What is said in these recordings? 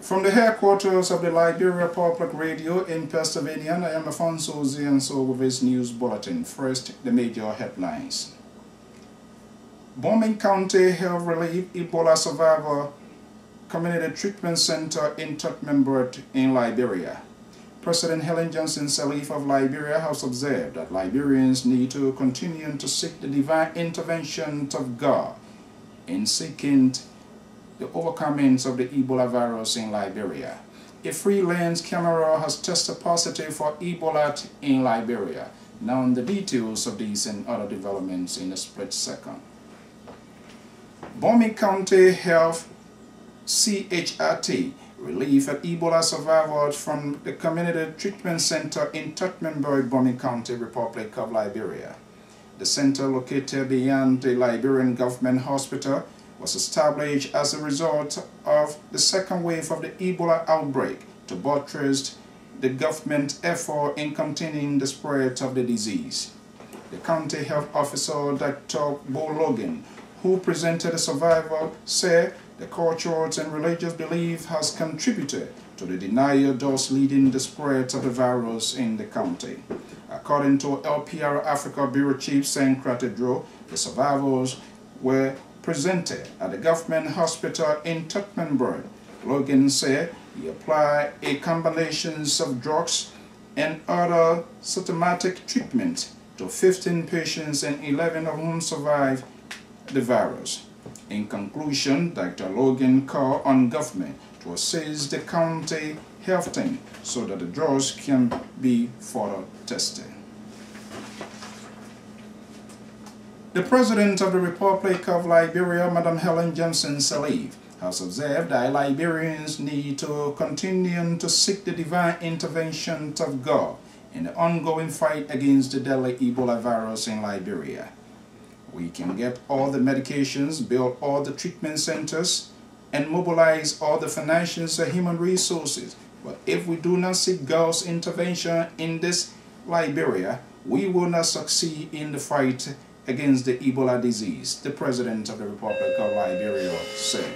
From the headquarters of the Liberia Public Radio in Pennsylvania, I am Alphonso Zean with this news bulletin. First, the major headlines. Bombing County Health Relief Ebola Survivor Community Treatment Center in Tottenham in Liberia. President Helen Johnson Sirleaf of Liberia has observed that Liberians need to continue to seek the divine intervention of God in seeking the overcoming of the Ebola virus in Liberia. A freelance camera has tested positive for Ebola in Liberia. Now the details of these and other developments in a split second. Bombing County Health CHRT relief at Ebola survivors from the Community Treatment Center in Tottenham, Bombing County, Republic of Liberia. The center, located beyond the Liberian Government Hospital, was established as a result of the second wave of the Ebola outbreak to buttress the government effort in containing the spread of the disease. The county health officer, Dr. Bo Logan, who presented the survivor, said the cultural and religious belief has contributed to the denial thus leading the spread of the virus in the county. According to LPR Africa Bureau Chief Zean, the survivors were presented at the government hospital in Tottenham. Logan said he applied a combination of drugs and other symptomatic treatment to 15 patients and 11 of whom survived the virus. In conclusion, Dr. Logan called on government to assist the county health team so that the drugs can be further tested. The President of the Republic of Liberia, Madam Helen Johnson Sirleaf, has observed that Liberians need to continue to seek the divine intervention of God in the ongoing fight against the deadly Ebola virus in Liberia. We can get all the medications, build all the treatment centers, and mobilize all the financial and human resources. But if we do not seek God's intervention in this Liberia, we will not succeed in the fight against the Ebola disease, the President of the Republic of Liberia said.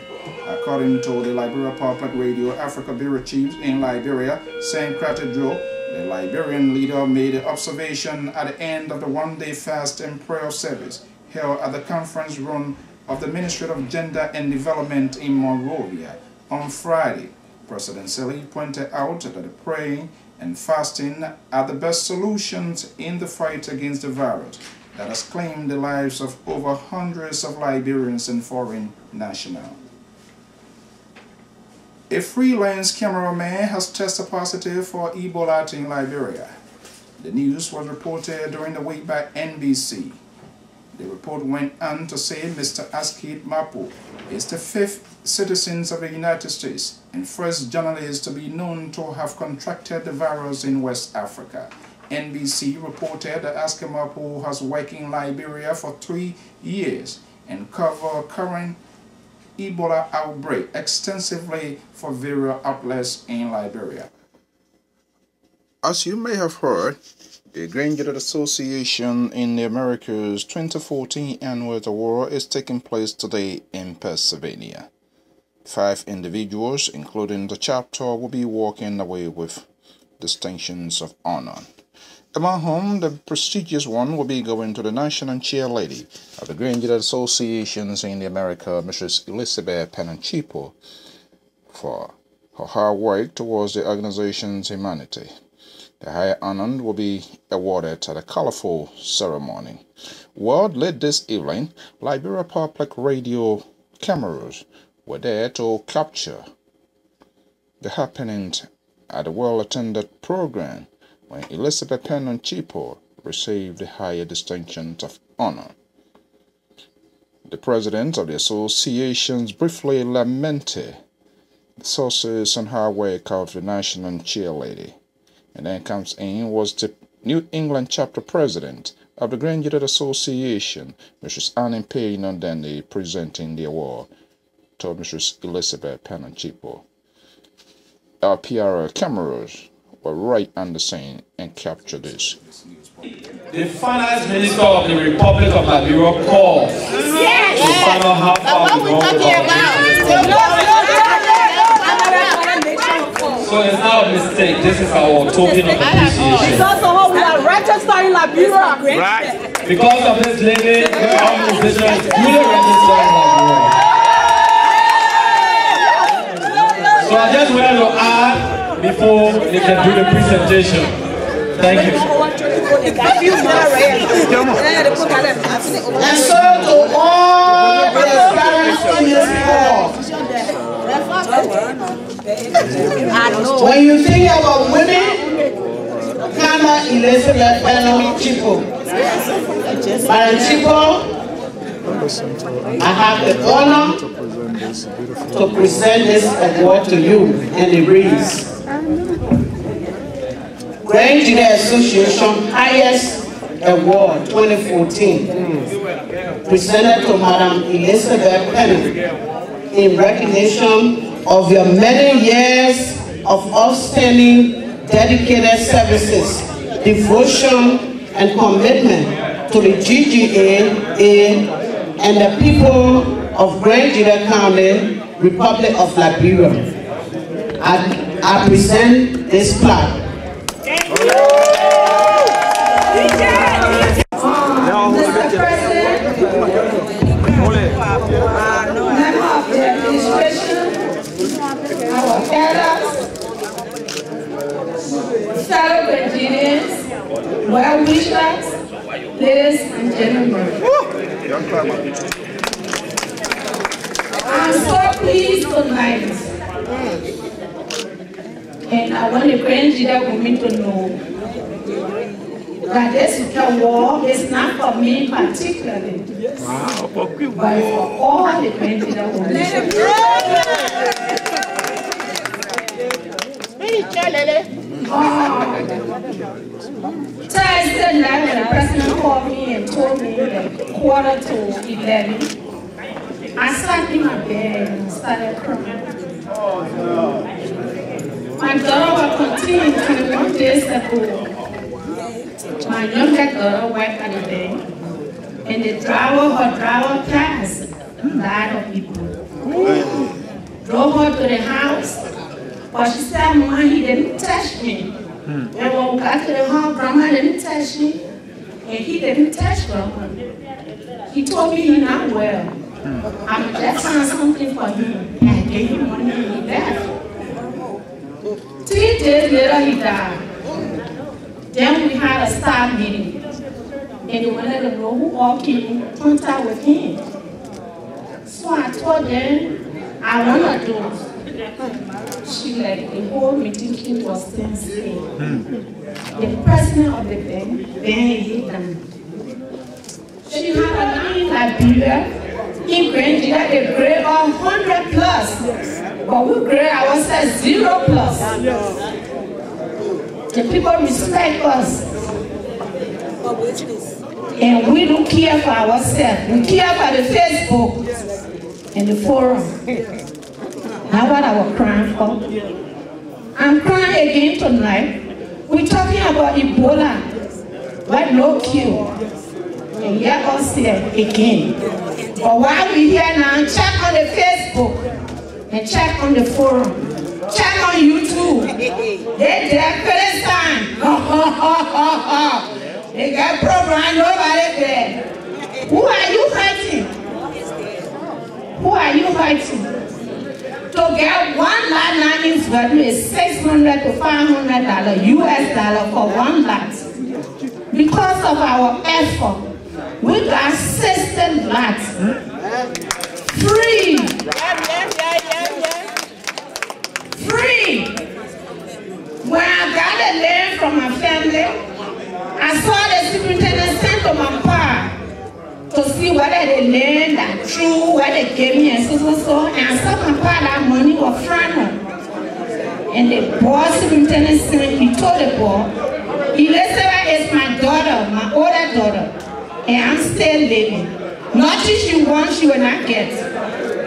According to the Liberia Public Radio Africa Bureau Chief in Liberia, Zean, the Liberian leader made an observation at the end of the one-day fast and prayer service held at the conference room of the Ministry of Gender and Development in Monrovia on Friday. President Sirleaf pointed out that the praying and fasting are the best solutions in the fight against the virus that has claimed the lives of over hundreds of Liberians and foreign nationals. A freelance cameraman has tested positive for Ebola in Liberia. The news was reported during the week by NBC. The report went on to say Mr. Askid Mapo is the 5th citizen of the United States and first journalist to be known to have contracted the virus in West Africa. NBC reported that Askid Mapo has worked in Liberia for 3 years and covered current Ebola outbreak extensively for various outlets in Liberia. As you may have heard, the Graduate Association in the Americas 2014 Annual Award is taking place today in Pennsylvania. 5 individuals, including the chapter, will be walking away with distinctions of honor. Among whom, the prestigious one will be going to the National Chair Lady of the Graduate Associations in the America, Mrs. Elizabeth Penanchipo, for her hard work towards the organization's humanity. The higher honor will be awarded at a colorful ceremony. Well, late this evening, Liberia Public Radio cameras were there to capture the happenings at a well-attended program when Elizabeth Penanchipo received the higher distinction of honor. The president of the associations briefly lamented the sources and hard work of the national cheerleader. And then comes in was the New England chapter president of the Graduate Association, Mrs. Annie Payne Dandy, presenting the award to Mrs. Elizabeth Penanchipo. Our PR cameras were right on the scene and captured this. The Finance Minister of the Republic of Liberia called to find out how far we go. sake, this is our token of appreciation. Because of how we are registered in Liberia. Right. Because of this lady, our musician is duly registered in Liberia. So I just wanted to add before they can do the presentation. Thank you. And so to all the parents in this hall, when you think about women, Kama Elizabeth Benham Chico. Madam Chico, I have the honor to present this award to you and the Breeze. Grand Jury Association highest award 2014, presented to Madam Elizabeth Benham in recognition of your many years of outstanding dedicated services, devotion, and commitment to the GGA and the people of Grand Jury County, Republic of Liberia. I present this plaque. Mr. President, member of the administration, our elders, fellow Virginians, well-wishers, ladies and gentlemen. I'm so pleased tonight, and I want the Grand Jury women to know that this award is not for me particularly, but for all the Grand Jury women. Thursday night when the president called me and told me at 11:45, I sat in my bed and started crying. My daughter was continuing 21 days ago. My younger daughter worked at the bank, and her driver passed a lot of people. Drove her to the house, but she said, Mama, he didn't touch me. And when we got to the house, Grandma didn't touch me, and he didn't touch Grandma. He told me he's not well. I just found something for him, and I gave him money and he left. 3 days later, he died. Then we had a staff meeting, and they wanted to know who all came in contact with him. So I told them, I want to do. She like, the whole meeting she was sincere. The president of the bank, Ben. She had a line in Liberia, in Grand Jury, they grade on 100 plus, but we grade ourselves 0 plus. The people respect us, and we don't care for ourselves. We care for the Facebook and the forum. That's what I was crying for. I'm crying again tonight. We're talking about Ebola, but no cure. And yet us here again. But while we're here now, check on the Facebook and check on the forum. Check on YouTube. They're Palestine. They got program, nobody there. Who are you fighting? Who are you fighting? To get one lot now is value is $600 to $500 US dollar for one lot. Because of our effort, we got 60 lots free. Free. When I got the land from my family, I saw the superintendent sent to my car to see whether the land that true, where they gave me and so. And I saw my car that money was final. And the boy superintendent said, he told the boy, Elizabeth is my daughter, my older daughter, and I'm still living. Nothing she wants, she will not get,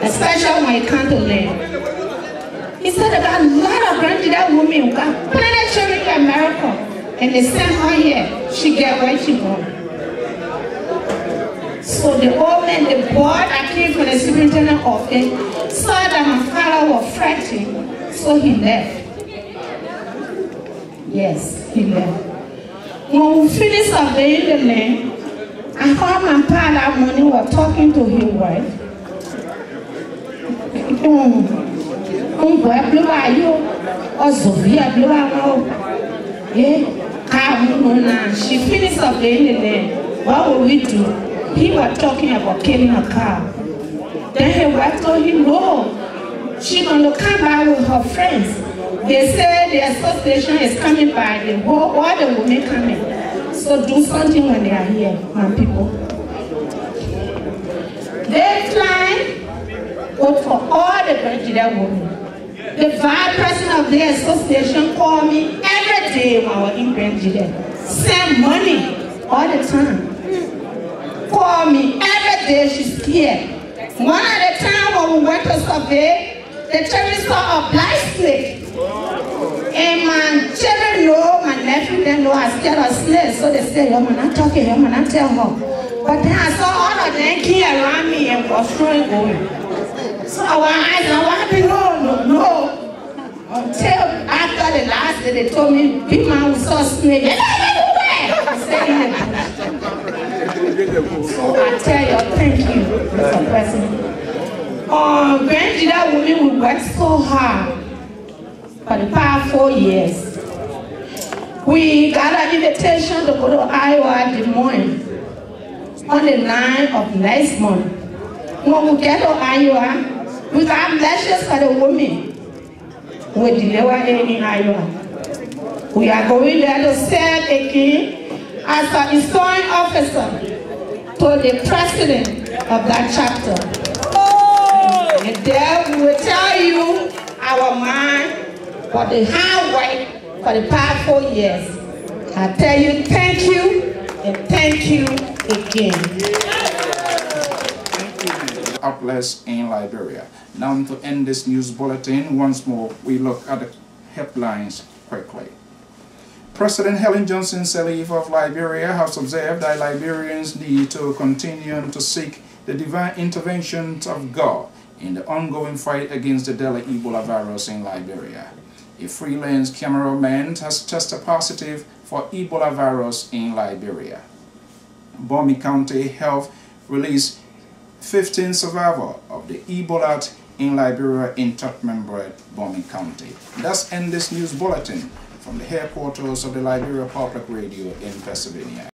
especially when it comes to land. He said about a lot of Grand Jury women who got plenty of children in America, and they send her here, she get what she wants. So the old man, the boy that came from the superintendent office, saw that my father was fretting, so he left. Yes, he left. When we finished surveying the land, I heard my pa that morning was talking to his wife. She finished surveying the land. What will we do? He was talking about killing a cow. Then his wife told him, no, she's going to come back with her friends. They say the association is coming by, all the women coming. So do something when they are here, my people. They fly, vote for all the Nigerian women. The vice president of the association called me every day when I was in Nigeria. Send money all the time. Call me every day, she's here. One at a time when we went to survey, the children saw a black snake. And my children know, my nephew, they know I scared of snakes. So they said, yo, man, I'm talking, yo, man, I tell her. But then I saw all of them came around me and was throwing going. So I was no. Until after the last day, they told me, big man, we saw a snake. So I tell you, thank you, Mr. President. Grandchildren women will work so hard for the past 4 years. We got an invitation to go to Iowa, Des Moines on the 9th of next month. When we get to Iowa, we got lectures for the women. We deliver in Iowa. We are going there to serve again as an historian officer to the president of that chapter. And there we will tell you our mind for the hard work for the past 4 years. I tell you thank you and thank you again. Outlets in Liberia. Now to end this news bulletin, once more we look at the headlines quickly. President Helen Johnson Sirleaf of Liberia has observed that Liberians need to continue to seek the divine intervention of God in the ongoing fight against the deadly Ebola virus in Liberia. A freelance cameraman has tested positive for Ebola virus in Liberia. Bomi County Health released 15 survivors of the Ebola in Liberia in Tottenham-Bread, Bomi County. That's end this news bulletin from the headquarters of the Liberia Public Radio in Pennsylvania.